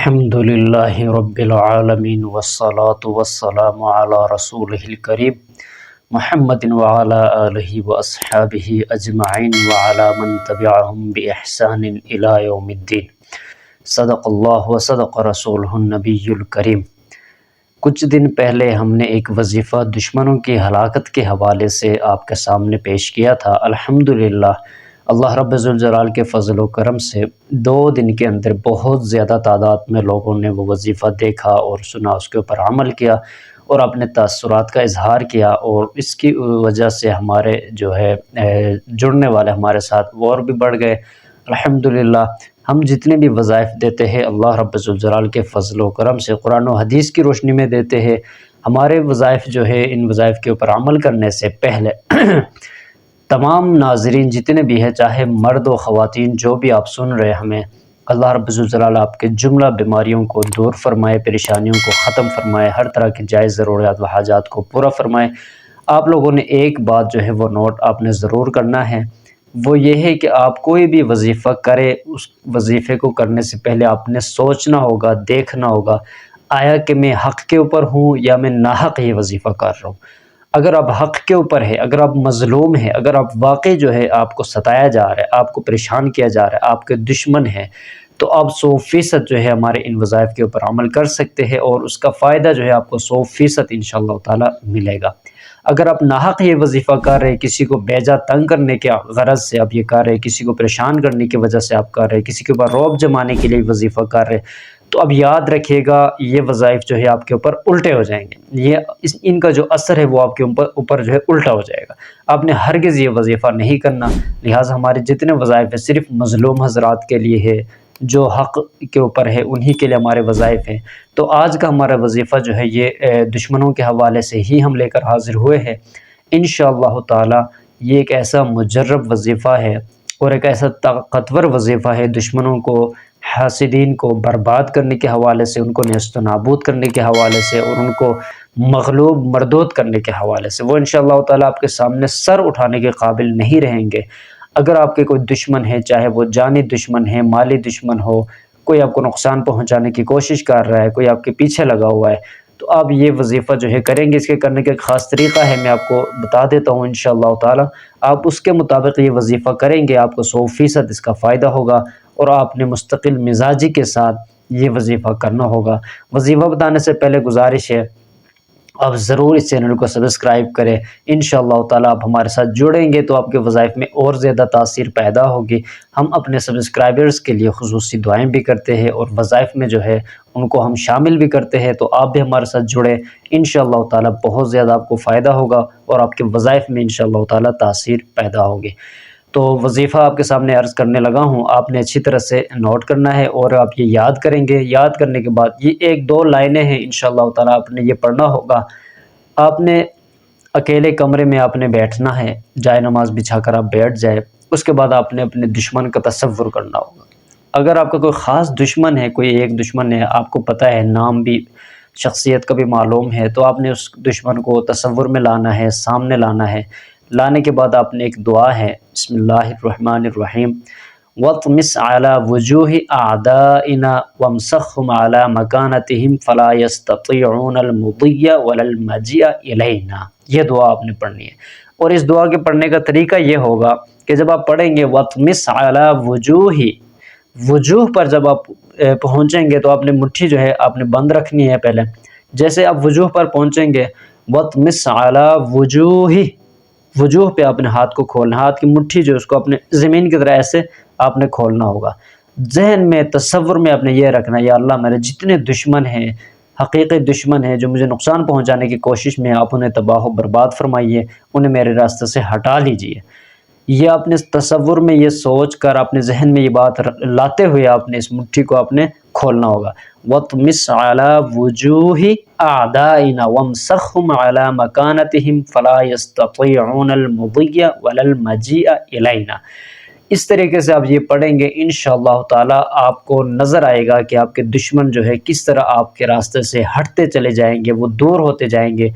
الحمد للہ رب العالمین والصلاة والسلام علی رسولہ الکریم محمد وعلی آلہ واصحابہ اجمعین وعلی من تبعہم بإحسان الی یوم الدین۔ صدق اللہ وصدق رسولہ النبی الکریم۔ کچھ دن پہلے ہم نے ایک وظیفہ دشمنوں کی ہلاکت کے حوالے سے آپ کے سامنے پیش کیا تھا۔ الحمدللہ اللہ رب ذوالجلال کے فضل و کرم سے 2 دن کے اندر بہت زیادہ تعداد میں لوگوں نے وہ وظیفہ دیکھا اور سنا، اس کے اوپر عمل کیا اور اپنے تاثرات کا اظہار کیا، اور اس کی وجہ سے ہمارے جڑنے والے ہمارے ساتھ وہ اور بھی بڑھ گئے۔ الحمدللہ ہم جتنے بھی وظائف دیتے ہیں اللہ رب ذوالجلال کے فضل و کرم سے قرآن و حدیث کی روشنی میں دیتے ہیں۔ ہمارے وظائف ان وظائف کے اوپر عمل کرنے سے پہلے تمام ناظرین جتنے بھی ہیں، چاہے مرد و خواتین جو بھی آپ سن رہے ہمیں، اللہ رب ذوالجلال آپ کے جملہ بیماریوں کو دور فرمائے، پریشانیوں کو ختم فرمائے، ہر طرح کی جائز ضروریات و حاجات کو پورا فرمائے۔ آپ لوگوں نے ایک بات وہ نوٹ آپ نے ضرور کرنا ہے، وہ یہ ہے کہ آپ کوئی بھی وظیفہ کرے، اس وظیفے کو کرنے سے پہلے آپ نے سوچنا ہوگا، دیکھنا ہوگا آیا کہ میں حق کے اوپر ہوں یا میں ناحق یہ وظیفہ کر رہا ہوں۔ اگر آپ حق کے اوپر ہے، اگر آپ مظلوم ہیں، اگر آپ واقعی آپ کو ستایا جا رہا ہے، آپ کو پریشان کیا جا رہا ہے، آپ کے دشمن ہیں، تو آپ 100% ہمارے ان وظائف کے اوپر عمل کر سکتے ہیں، اور اس کا فائدہ آپ کو 100% انشاءاللہ تعالی ملے گا۔ اگر آپ ناحق یہ وظیفہ کر رہے، کسی کو بیجا تنگ کرنے کے غرض سے آپ یہ کر رہے، کسی کو پریشان کرنے کی وجہ سے آپ کر رہے، کسی کے اوپر رعب جمانے کے لیے وظیفہ کر رہے، تو اب یاد رکھیے گا یہ وظائف آپ کے اوپر الٹے ہو جائیں گے، ان کا جو اثر ہے وہ آپ کے اوپر الٹا ہو جائے گا۔ آپ نے ہرگز یہ وظیفہ نہیں کرنا۔ لہٰذا ہمارے جتنے وظائف ہیں صرف مظلوم حضرات کے لیے ہے، جو حق کے اوپر ہے انہی کے لیے ہمارے وظائف ہیں۔ تو آج کا ہمارا وظیفہ یہ دشمنوں کے حوالے سے ہی ہم لے کر حاضر ہوئے ہیں۔ انشاءاللہ تعالی یہ ایک ایسا مجرب وظیفہ ہے اور ایک ایسا طاقتور وظیفہ ہے، دشمنوں کو، حاسدین کو برباد کرنے کے حوالے سے، ان کو نیست و نابود کرنے کے حوالے سے، اور ان کو مغلوب مردود کرنے کے حوالے سے۔ وہ انشاءاللہ تعالی آپ کے سامنے سر اٹھانے کے قابل نہیں رہیں گے۔ اگر آپ کے کوئی دشمن ہے، چاہے وہ جانی دشمن ہے، مالی دشمن ہو، کوئی آپ کو نقصان پہنچانے کی کوشش کر رہا ہے، کوئی آپ کے پیچھے لگا ہوا ہے، تو آپ یہ وظیفہ کریں گے۔ اس کے کرنے کا ایک خاص طریقہ ہے، میں آپ کو بتا دیتا ہوں انشاءاللہ تعالی۔ آپ اس کے مطابق یہ وظیفہ کریں گے، آپ کو 100% اس کا فائدہ ہوگا، اور آپ نے مستقل مزاجی کے ساتھ یہ وظیفہ کرنا ہوگا۔ وظیفہ بتانے سے پہلے گزارش ہے، آپ ضرور اس چینل کو سبسکرائب کریں۔ انشاءاللہ تعالی آپ ہمارے ساتھ جڑیں گے تو آپ کے وظائف میں اور زیادہ تاثیر پیدا ہوگی۔ ہم اپنے سبسکرائبرز کے لیے خصوصی دعائیں بھی کرتے ہیں، اور وظائف میں ان کو ہم شامل بھی کرتے ہیں، تو آپ بھی ہمارے ساتھ جڑیں۔ انشاءاللہ تعالی بہت زیادہ آپ کو فائدہ ہوگا، اور آپ کے وظائف میں انشاءاللہ تعالی تاثیر پیدا ہوگی۔ تو وظیفہ آپ کے سامنے عرض کرنے لگا ہوں، آپ نے اچھی طرح سے نوٹ کرنا ہے، اور آپ یہ یاد کریں گے۔ یاد کرنے کے بعد یہ 1-2 لائنیں ہیں انشاءاللہ تعالی، آپ نے یہ پڑھنا ہوگا۔ آپ نے اکیلے کمرے میں آپ نے بیٹھنا ہے، جائے نماز بچھا کر آپ بیٹھ جائے۔ اس کے بعد آپ نے اپنے دشمن کا تصور کرنا ہوگا۔ اگر آپ کا کوئی خاص دشمن ہے، کوئی ایک دشمن ہے، آپ کو پتہ ہے، نام بھی، شخصیت کا بھی معلوم ہے، تو آپ نے اس دشمن کو تصور میں لانا ہے، سامنے لانا ہے۔ لانے کے بعد آپ نے ایک دعا ہے، بسم اللہ الرحمن الرحیم، وَاطْمِسْ عَلَى وُجُوهِ أَعْدَائِنَا وَامْسَخْهُمْ عَلَى مَكَانَتِهِمْ فَلَا يَسْتَطِيعُونَ الْمُضِيَّ وَلَا الْمَجِيَ إِلَيْنَا۔ یہ دعا آپ نے پڑھنی ہے، اور اس دعا کے پڑھنے کا طریقہ یہ ہوگا کہ جب آپ پڑھیں گے وَاطْمِسْ عَلَى وُجُوهِ، وجوہ پر جب آپ پہنچیں گے تو آپ نے مٹھی آپ نے بند رکھنی ہے پہلے۔ جیسے آپ وجوہ پر پہنچیں گے، وَاطْمِسْ عَلَى وُجُوهِ، وجوہ پہ اپنے ہاتھ کو کھولنا، ہاتھ کی مٹھی اس کو اپنے زمین کی طرح ایسے آپ نے کھولنا ہوگا۔ ذہن میں، تصور میں آپ نے یہ رکھنا، یا اللہ میرے جتنے دشمن ہیں، حقیقی دشمن ہیں جو مجھے نقصان پہنچانے کی کوشش میں، آپ انہیں تباہ و برباد فرمائیے، انہیں میرے راستے سے ہٹا لیجئے۔ یہ اپنے تصور میں یہ سوچ کر، اپنے ذہن میں یہ بات لاتے ہوئے آپ نے اس مٹھی کو آپ نے کھولنا ہوگا۔ وَاطْمِسْ عَلَى وُجُوهِ أَعْدَائِنَا وَامْسَخْهُمْ عَلَى مَكَانَتِهِمْ فَلَا يَسْتَطِيعُونَ الْمُضِيَّ وَلَا الْمَجِيَ إِلَيْنَا۔ اس طریقے سے آپ یہ پڑھیں گے، انشاءاللہ تعالی آپ کو نظر آئے گا کہ آپ کے دشمن کس طرح آپ کے راستے سے ہٹتے چلے جائیں گے، وہ دور ہوتے جائیں گے۔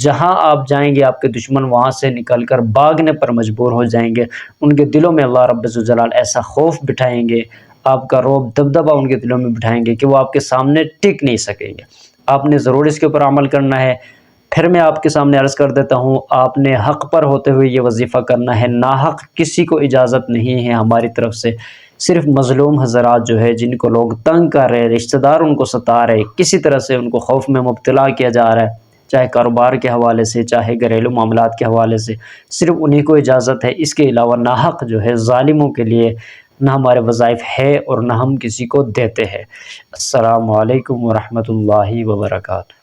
جہاں آپ جائیں گے آپ کے دشمن وہاں سے نکل کر بھاگنے پر مجبور ہو جائیں گے۔ ان کے دلوں میں اللہ رب الجلال ایسا خوف بٹھائیں گے، آپ کا رعب دبدبہ ان کے دلوں میں بٹھائیں گے کہ وہ آپ کے سامنے ٹک نہیں سکیں گے۔ آپ نے ضرور اس کے اوپر عمل کرنا ہے۔ پھر میں آپ کے سامنے عرض کر دیتا ہوں، آپ نے حق پر ہوتے ہوئے یہ وظیفہ کرنا ہے، ناحق کسی کو اجازت نہیں ہے ہماری طرف سے۔ صرف مظلوم حضرات جو ہے، جن کو لوگ تنگ کر رہے، رشتہ دار ان کو ستا رہے، کسی طرح سے ان کو خوف میں مبتلا کیا جا رہا ہے، چاہے کاروبار کے حوالے سے، چاہے گھریلو معاملات کے حوالے سے، صرف انہی کو اجازت ہے۔ اس کے علاوہ ناحق جو ہے ظالموں کے لیے نہ ہمارے وظائف ہے اور نہ ہم کسی کو دیتے ہیں۔ السلام علیکم ورحمۃ اللہ وبرکاتہ۔